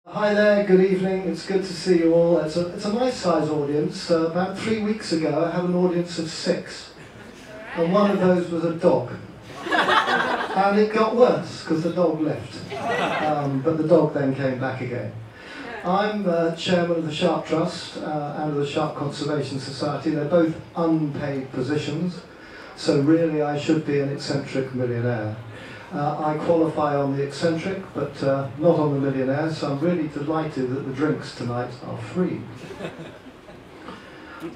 Hi there, good evening, it's good to see you all. It's a nice size audience. About 3 weeks ago I had an audience of 6 and one of those was a dog. And it got worse because the dog left, but the dog then came back again. I'm chairman of the Shark Trust and of the Shark Conservation Society. They're both unpaid positions, so really I should be an eccentric millionaire. I qualify on the eccentric, but not on the millionaire, so I'm really delighted that the drinks tonight are free.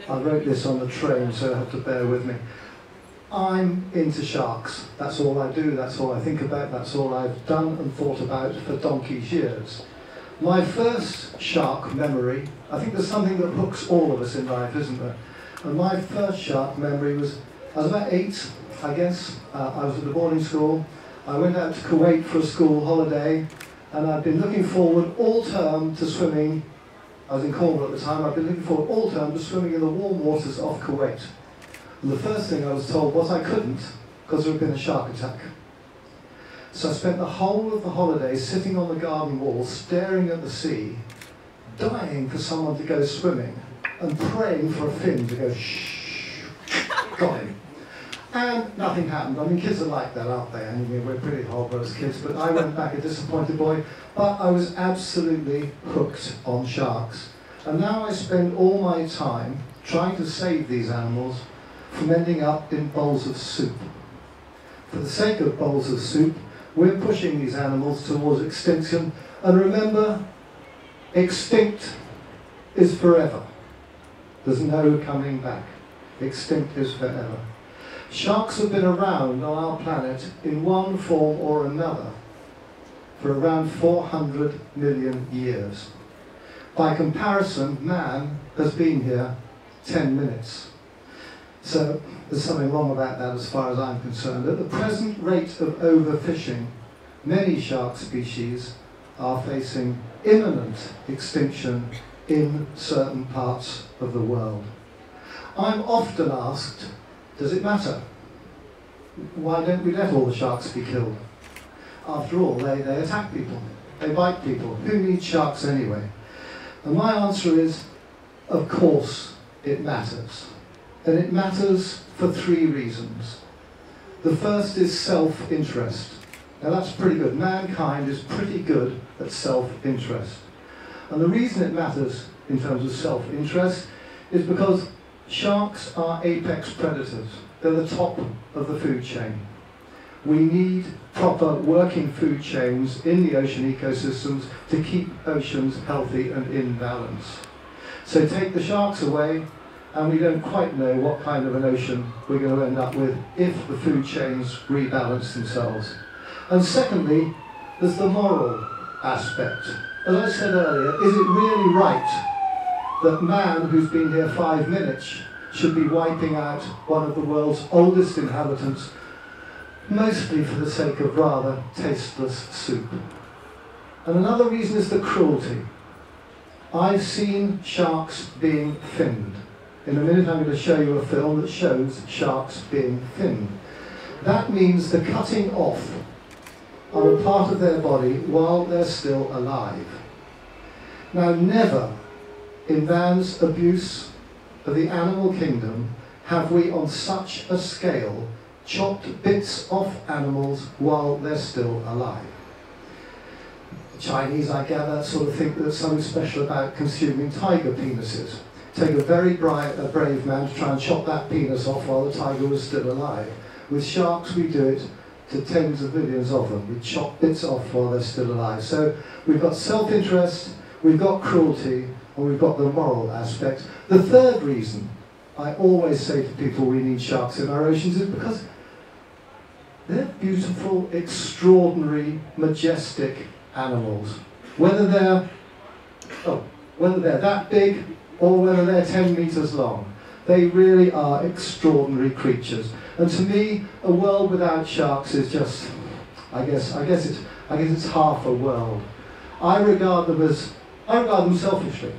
I wrote this on the train, so you have to bear with me. I'm into sharks. That's all I do, that's all I think about, that's all I've done and thought about for donkey's years. My first shark memory, I think there's something that hooks all of us in life, isn't there? And my first shark memory was, I was about 8, I guess. I was at the boarding school. I went out to Kuwait for a school holiday, and I'd been looking forward all term to swimming. I was in Cornwall at the time. I'd been looking forward all term to swimming in the warm waters off Kuwait. And the first thing I was told was I couldn't, because there had been a shark attack. So I spent the whole of the holiday sitting on the garden wall, staring at the sea, dying for someone to go swimming, and praying for a fin to go shh, got him. And nothing happened. I mean, kids are like that, aren't they? I mean, we're pretty horrible as kids, but I went back a disappointed boy. But I was absolutely hooked on sharks. And now I spend all my time trying to save these animals from ending up in bowls of soup. For the sake of bowls of soup, we're pushing these animals towards extinction. And remember, extinct is forever. There's no coming back. Extinct is forever. Sharks have been around on our planet in one form or another for around 400 million years. By comparison, man has been here 10 minutes. So there's something wrong about that as far as I'm concerned. At the present rate of overfishing, many shark species are facing imminent extinction in certain parts of the world. I'm often asked, does it matter? Why don't we let all the sharks be killed? After all, they attack people, they bite people. Who needs sharks anyway? And my answer is, of course it matters. And it matters for 3 reasons. The first is self-interest. Now that's pretty good. Mankind is pretty good at self-interest. And the reason it matters in terms of self-interest is because sharks are apex predators. They're the top of the food chain. We need proper working food chains in the ocean ecosystems to keep oceans healthy and in balance. So take the sharks away and we don't quite know what kind of an ocean we're going to end up with if the food chains rebalance themselves. And secondly, there's the moral aspect. As I said earlier, is it really right that man who's been here 5 minutes should be wiping out one of the world's oldest inhabitants, mostly for the sake of rather tasteless soup? And another reason is the cruelty. I've seen sharks being finned. In a minute I'm going to show you a film that shows sharks being finned. That means the cutting off of a part of their body while they're still alive. Now never in man's abuse of the animal kingdom have we on such a scale chopped bits off animals while they're still alive. The Chinese, I gather, sort of think there's something special about consuming tiger penises. Take a very brave man to try and chop that penis off while the tiger was still alive. With sharks we do it to tens of millions of them. We chop bits off while they're still alive. So we've got self-interest, we've got cruelty, and we've got the moral aspect. The third reason I always say to people we need sharks in our oceans is because they're beautiful, extraordinary, majestic animals. Whether they're that big or whether they're 10 meters long, they really are extraordinary creatures. And to me, a world without sharks is just, I guess it's half a world. I regard them selfishly.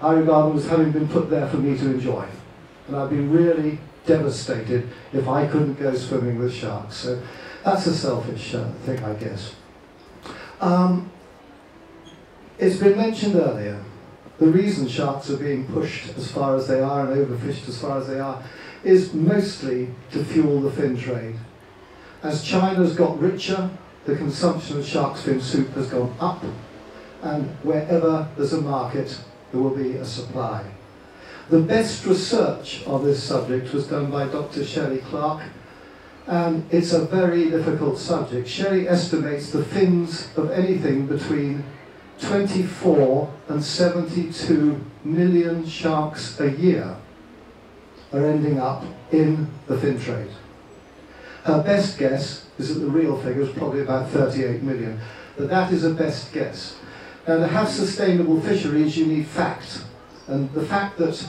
I regard them as having been put there for me to enjoy. And I'd be really devastated if I couldn't go swimming with sharks. So that's a selfish thing, I guess. It's been mentioned earlier, the reason sharks are being pushed as far as they are and overfished as far as they are is mostly to fuel the fin trade. As China's got richer, the consumption of shark's fin soup has gone up, and wherever there's a market, there will be a supply. The best research on this subject was done by Dr. Shelley Clark, and it's a very difficult subject. Shelley estimates the fins of anything between 24 and 72 million sharks a year are ending up in the fin trade. Her best guess is that the real figure is probably about 38 million, but that is a best guess. Now, to have sustainable fisheries, you need fact, and the fact that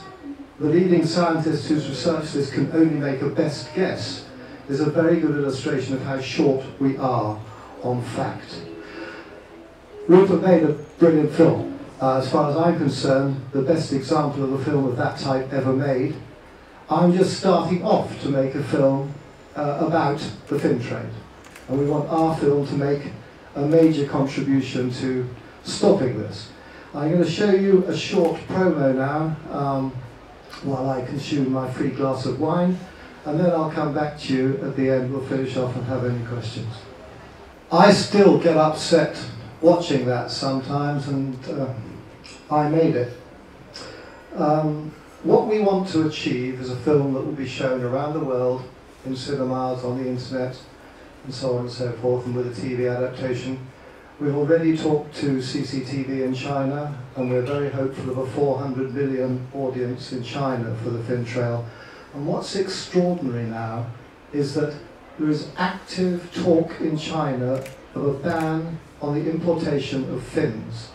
the leading scientists who's researched this can only make a best guess is a very good illustration of how short we are on fact. Rupert made a brilliant film. As far as I'm concerned, the best example of a film of that type ever made. I'm just starting off to make a film about the fin trade. And we want our film to make a major contribution to stopping this. I'm going to show you a short promo now while I consume my free glass of wine, and then I'll come back to you at the end. We'll finish off and have any questions. I still get upset watching that sometimes, and I made it. What we want to achieve is a film that will be shown around the world in cinemas, on the internet, and so on and so forth, and with a TV adaptation. We've already talked to CCTV in China, and we're very hopeful of a 400 million audience in China for the fin trail. And what's extraordinary now is that there is active talk in China of a ban on the importation of fins.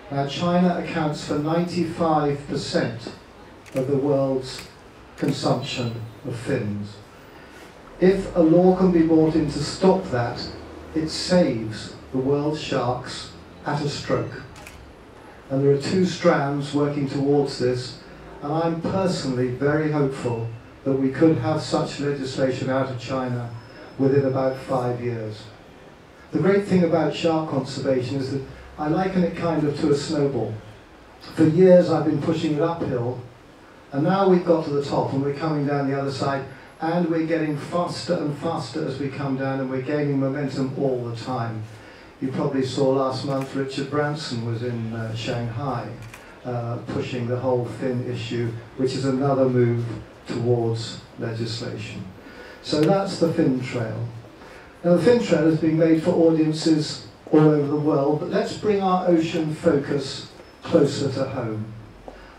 Now, China accounts for 95% of the world's consumption of fins. If a law can be brought in to stop that, it saves the world's sharks at a stroke. And there are two strands working towards this, and I'm personally very hopeful that we could have such legislation out of China within about 5 years. The great thing about shark conservation is that I liken it kind of to a snowball. For years I've been pushing it uphill, and now we've got to the top and we're coming down the other side, and we're getting faster and faster as we come down, and we're gaining momentum all the time. You probably saw last month Richard Branson was in Shanghai pushing the whole fin issue, which is another move towards legislation. So that's the fin trail. Now, the fin trail is being made for audiences all over the world, but let's bring our ocean focus closer to home.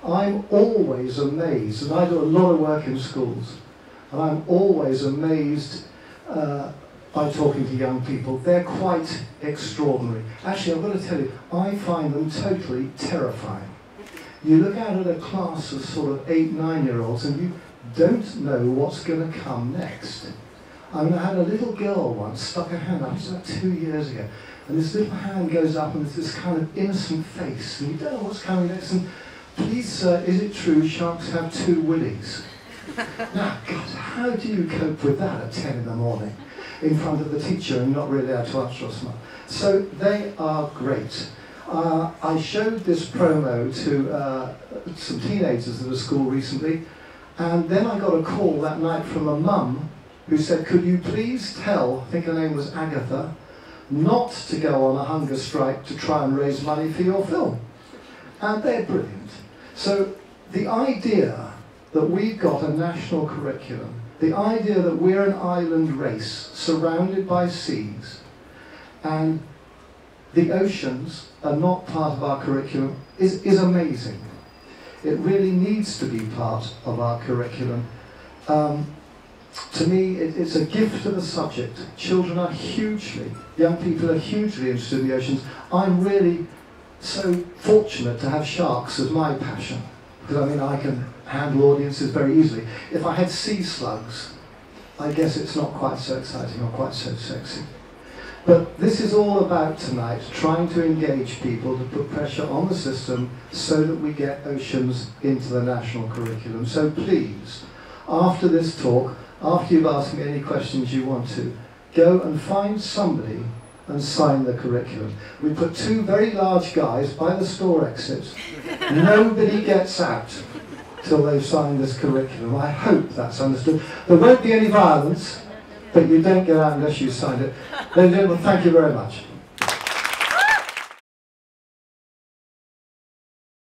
I'm always amazed, and I do a lot of work in schools, and I'm always amazed by talking to young people. They're quite extraordinary. Actually, I've got to tell you, I find them totally terrifying. You look out at a class of sort of 8, 9-year-olds, and you don't know what's going to come next. I mean, I had a little girl once stuck her hand up, it was about 2 years ago, and this little hand goes up and there's this kind of innocent face, and you don't know what's coming next, and please sir, is it true sharks have 2 willies? Now, God, how do you cope with that at 10 in the morning in front of the teacher and not really able to answer us? So they are great. I showed this promo to some teenagers at a school recently, and then I got a call that night from a mum who said, could you please tell, I think her name was Agatha, not to go on a hunger strike to try and raise money for your film. And they're brilliant. So the idea that we've got a national curriculum, the idea that we're an island race surrounded by seas, and the oceans are not part of our curriculum is amazing. It really needs to be part of our curriculum. To me, it's a gift to the subject. Children are young people are hugely interested in the oceans. I'm really so fortunate to have sharks as my passion, because I mean, I can handle audiences very easily. If I had sea slugs, I guess it's not quite so exciting or quite so sexy. But this is all about tonight, trying to engage people to put pressure on the system so that we get oceans into the national curriculum. So please, after this talk, after you've asked me any questions you want to, go and find somebody and sign the curriculum. We put two very large guys by the store exit. Nobody gets out till they've signed this curriculum. I hope that's understood. There won't be any violence, but you don't get out unless you signed it. Ladies and gentlemen, thank you very much.